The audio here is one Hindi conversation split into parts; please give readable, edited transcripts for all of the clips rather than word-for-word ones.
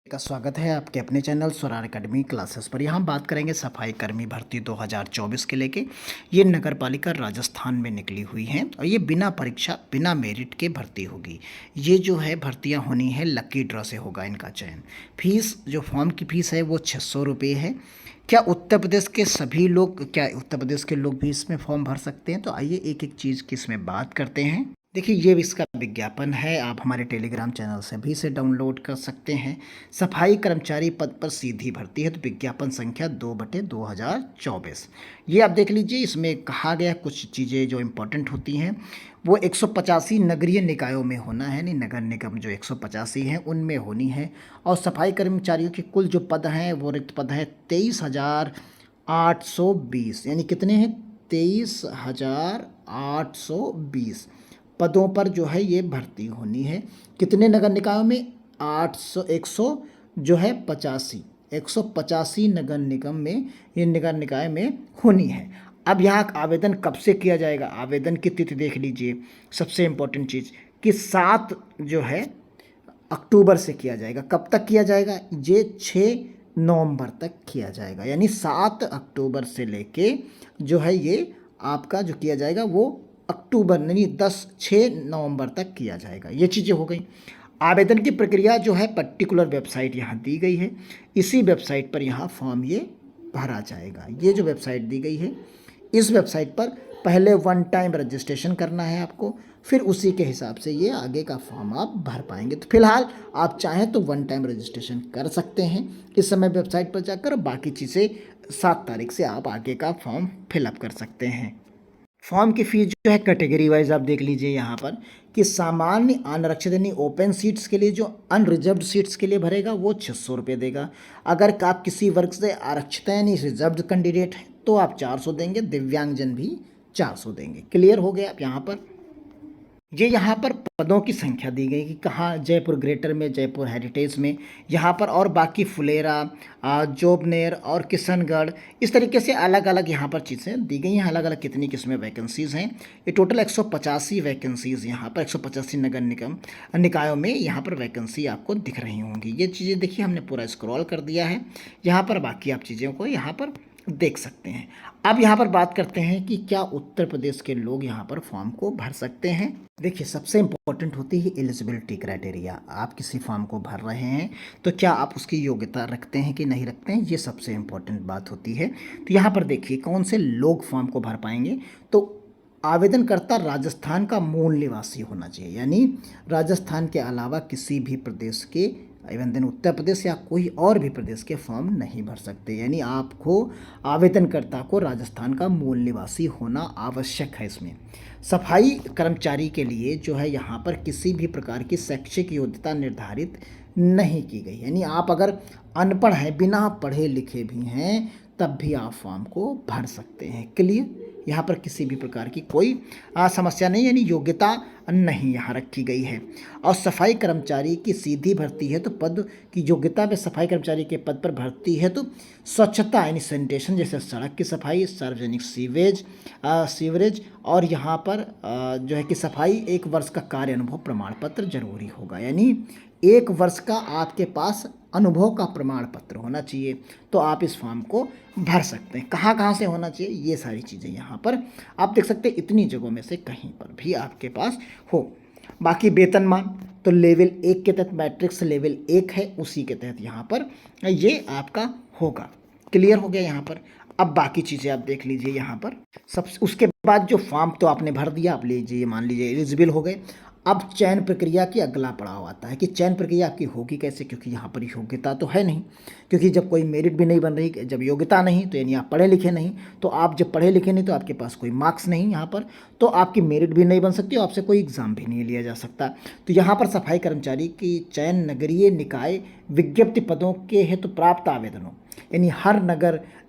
का स्वागत है आपके अपने चैनल स्वराज एकेडमी क्लासेस पर। यहाँ बात करेंगे सफाई कर्मी भर्ती 2024 के लेके। ये नगर पालिका राजस्थान में निकली हुई हैं और ये बिना परीक्षा बिना मेरिट के भर्ती होगी। ये जो है भर्तियाँ होनी है लकी ड्रॉ से होगा इनका चयन। फीस जो फॉर्म की फ़ीस है वो 600 रुपये है। क्या उत्तर प्रदेश के सभी लोग क्या उत्तर प्रदेश के लोग भी इसमें फॉर्म भर सकते हैं? तो आइए एक एक चीज़ की इसमें बात करते हैं। देखिए ये इसका विज्ञापन है, आप हमारे टेलीग्राम चैनल से भी इसे डाउनलोड कर सकते हैं। सफाई कर्मचारी पद पर सीधी भर्ती है, तो विज्ञापन संख्या 2/2024। ये आप देख लीजिए, इसमें कहा गया कुछ चीज़ें जो इम्पोर्टेंट होती हैं वो 185 नगरीय निकायों में होना है, नहीं नगर निगम जो 185 हैं उनमें होनी है। और सफाई कर्मचारियों के कुल जो पद हैं वो रिक्त पद है 23,820, यानी कितने हैं 23,820 पदों पर जो है ये भर्ती होनी है। कितने नगर निकायों में? 800 100 जो है 85 185 नगर निगम में ये नगर निकाय में होनी है। अब यहाँ आवेदन कब से किया जाएगा? आवेदन की तिथि देख लीजिए, सबसे इम्पोर्टेंट चीज़ कि 7 जो है अक्टूबर से किया जाएगा। कब तक किया जाएगा? ये 6 नवंबर तक किया जाएगा, यानी 7 अक्टूबर से लेके जो है ये आपका जो किया जाएगा वो अक्टूबर नहीं 6 नवंबर तक किया जाएगा। ये चीज़ें हो गई। आवेदन की प्रक्रिया जो है पर्टिकुलर वेबसाइट यहाँ दी गई है, इसी वेबसाइट पर यहाँ फॉर्म ये भरा जाएगा। ये जो वेबसाइट दी गई है इस वेबसाइट पर पहले 1 टाइम रजिस्ट्रेशन करना है आपको, फिर उसी के हिसाब से ये आगे का फॉर्म आप भर पाएंगे। तो फिलहाल आप चाहें तो 1 टाइम रजिस्ट्रेशन कर सकते हैं इस समय वेबसाइट पर जाकर, बाकी चीज़ें 7 तारीख से आप आगे का फॉर्म फिलअप कर सकते हैं। फॉर्म की फ़ीस जो है कैटेगरी वाइज आप देख लीजिए यहाँ पर कि सामान्य अनारक्षित यानी ओपन सीट्स के लिए जो अनरिजर्व्ड सीट्स के लिए भरेगा वो 600 रुपये देगा। अगर आप किसी वर्ग से आरक्षित हैं यानी रिजर्व्ड कैंडिडेट हैं तो आप 400 देंगे, दिव्यांगजन भी 400 देंगे। क्लियर हो गया आप यहाँ पर? ये यहाँ पर पदों की संख्या दी गई कि कहाँ जयपुर ग्रेटर में, जयपुर हेरिटेज में, यहाँ पर और बाकी फुलेरा, जोबनेर और किशनगढ़, इस तरीके से अलग अलग यहाँ पर चीज़ें दी गई हैं। अलग अलग कितनी किस्में वैकेंसीज़ हैं, ये टोटल 185 वैकेंसीज़ यहाँ पर 185 नगर निगम निकायों में यहाँ पर वैकेंसी आपको दिख रही होंगी। ये चीज़ें देखिए हमने पूरा स्क्रॉल कर दिया है यहाँ पर, बाकी आप चीज़ों को यहाँ पर देख सकते हैं। अब यहाँ पर बात करते हैं कि क्या उत्तर प्रदेश के लोग यहाँ पर फॉर्म को भर सकते हैं। देखिए सबसे इम्पोर्टेंट होती है एलिजिबिलिटी क्राइटेरिया। आप किसी फॉर्म को भर रहे हैं तो क्या आप उसकी योग्यता रखते हैं कि नहीं रखते हैं, ये सबसे इम्पोर्टेंट बात होती है। तो यहाँ पर देखिए कौन से लोग फॉर्म को भर पाएंगे। तो आवेदनकर्ता राजस्थान का मूल निवासी होना चाहिए, यानी राजस्थान के अलावा किसी भी प्रदेश के इवन देन उत्तर प्रदेश या कोई और भी प्रदेश के फॉर्म नहीं भर सकते। यानी आपको आवेदनकर्ता को राजस्थान का मूल निवासी होना आवश्यक है। इसमें सफाई कर्मचारी के लिए जो है यहाँ पर किसी भी प्रकार की शैक्षिक योग्यता निर्धारित नहीं की गई, यानी आप अगर अनपढ़ हैं, बिना पढ़े लिखे भी हैं, तब भी आप फॉर्म को भर सकते हैं। क्लियर? यहाँ पर किसी भी प्रकार की कोई समस्या नहीं, यानी योग्यता नहीं यहाँ रखी गई है। और सफाई कर्मचारी की सीधी भर्ती है तो पद की योग्यता में सफाई कर्मचारी के पद पर भर्ती है तो स्वच्छता यानी सैनिटेशन, जैसे सड़क की सफाई, सार्वजनिक सीवरेज और यहाँ पर जो है कि सफाई 1 वर्ष का कार्य अनुभव प्रमाण पत्र जरूरी होगा, यानी 1 वर्ष का आपके पास अनुभव का प्रमाण पत्र होना चाहिए तो आप इस फॉर्म को भर सकते हैं। कहाँ कहाँ से होना चाहिए ये सारी चीज़ें यहाँ पर आप देख सकते हैं, इतनी जगहों में से कहीं पर भी आपके पास हो। बाकी वेतनमान तो लेवल 1 के तहत, मैट्रिक्स लेवल 1 है उसी के तहत यहाँ पर ये आपका होगा। क्लियर हो गया यहाँ पर? अब बाकी चीज़ें आप देख लीजिए यहाँ पर। सब उसके बाद जो फॉर्म तो आपने भर दिया, आप लीजिए मान लीजिए एलिजिबल हो गए। अब चयन प्रक्रिया की अगला पड़ाव आता है कि चयन प्रक्रिया आपकी होगी कैसे, क्योंकि यहाँ पर योग्यता तो है नहीं, क्योंकि जब कोई मेरिट भी नहीं बन रही, जब योग्यता नहीं तो यानी आप पढ़े लिखे नहीं, तो आप जब पढ़े लिखे नहीं तो आपके पास कोई मार्क्स नहीं यहाँ पर, तो आपकी मेरिट भी नहीं बन सकती और आपसे कोई एग्ज़ाम भी नहीं लिया जा सकता। तो यहाँ पर सफाई कर्मचारी की चयन नगरीय निकाय विज्ञप्ति पदों के हेतु प्राप्त आवेदनों, यानी हर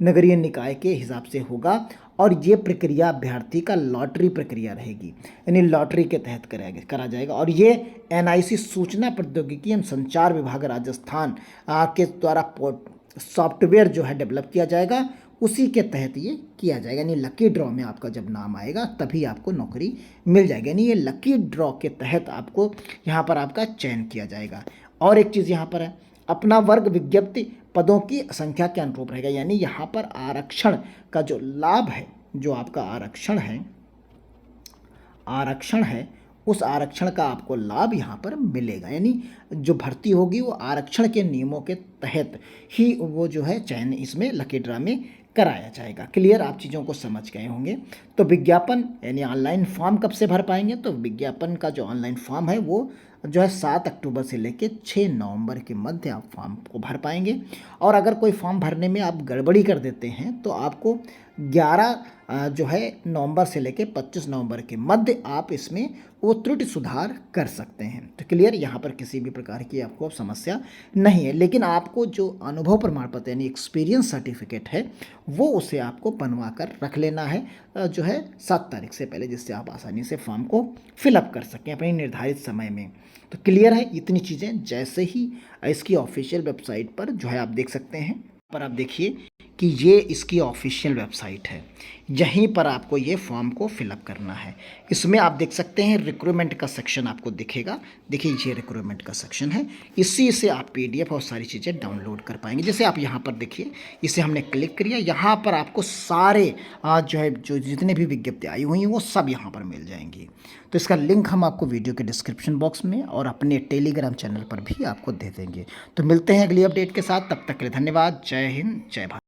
नगरीय निकाय के हिसाब से होगा। और ये प्रक्रिया अभ्यर्थी का लॉटरी प्रक्रिया रहेगी, यानी लॉटरी के तहत करा जाएगा। और ये एनआईसी सूचना प्रौद्योगिकी एवं संचार विभाग राजस्थान के द्वारा सॉफ्टवेयर जो है डेवलप किया जाएगा, उसी के तहत ये किया जाएगा। यानी लकी ड्रॉ में आपका जब नाम आएगा तभी आपको नौकरी मिल जाएगी, यानी ये लकी ड्रॉ के तहत आपको यहाँ पर आपका चयन किया जाएगा। और एक चीज़ यहाँ पर है, अपना वर्ग विज्ञप्ति पदों की संख्या के अनुरूप रहेगा। यानी यहाँ पर आरक्षण का जो लाभ है, जो आपका आरक्षण है उस आरक्षण का आपको लाभ यहाँ पर मिलेगा। यानी जो भर्ती होगी वो आरक्षण के नियमों के तहत ही वो जो है चयन इसमें लकी ड्रा में कराया जाएगा। क्लियर, आप चीज़ों को समझ गए होंगे। तो विज्ञापन यानी ऑनलाइन फॉर्म कब से भर पाएंगे? तो विज्ञापन का जो ऑनलाइन फॉर्म है वो जो है 7 अक्टूबर से लेकर 6 नवंबर के मध्य आप फॉर्म को भर पाएंगे। और अगर कोई फॉर्म भरने में आप गड़बड़ी कर देते हैं तो आपको 11 जो है नवंबर से लेकर 25 नवंबर के मध्य आप इसमें वो त्रुटि सुधार कर सकते हैं। तो क्लियर, यहाँ पर किसी भी प्रकार की आपको समस्या नहीं है। लेकिन आपको जो अनुभव प्रमाण पत्र यानी एक्सपीरियंस सर्टिफिकेट है वो उसे आपको बनवा कर रख लेना है जो है 7 तारीख से पहले, जिससे आप आसानी से फॉर्म को फिलअप कर सकें अपने निर्धारित समय में। तो क्लियर है, इतनी चीज़ें जैसे ही इसकी ऑफिशियल वेबसाइट पर जो है आप देख सकते हैं। पर आप देखिए कि ये इसकी ऑफिशियल वेबसाइट है, यहीं पर आपको ये फॉर्म को फिलअप करना है। इसमें आप देख सकते हैं रिक्रूटमेंट का सेक्शन आपको दिखेगा। देखिए ये रिक्रूटमेंट का सेक्शन है, इसी से आप पीडीएफ और सारी चीज़ें डाउनलोड कर पाएंगे। जैसे आप यहाँ पर देखिए, इसे हमने क्लिक किया, यहाँ पर आपको सारे जो है जो जितने भी विज्ञप्ति आई हुई हैं वो सब यहाँ पर मिल जाएंगी। तो इसका लिंक हम आपको वीडियो के डिस्क्रिप्शन बॉक्स में और अपने टेलीग्राम चैनल पर भी आपको दे देंगे। तो मिलते हैं अगली अपडेट के साथ, तब तक के लिए धन्यवाद। जय हिंद, जय भारत।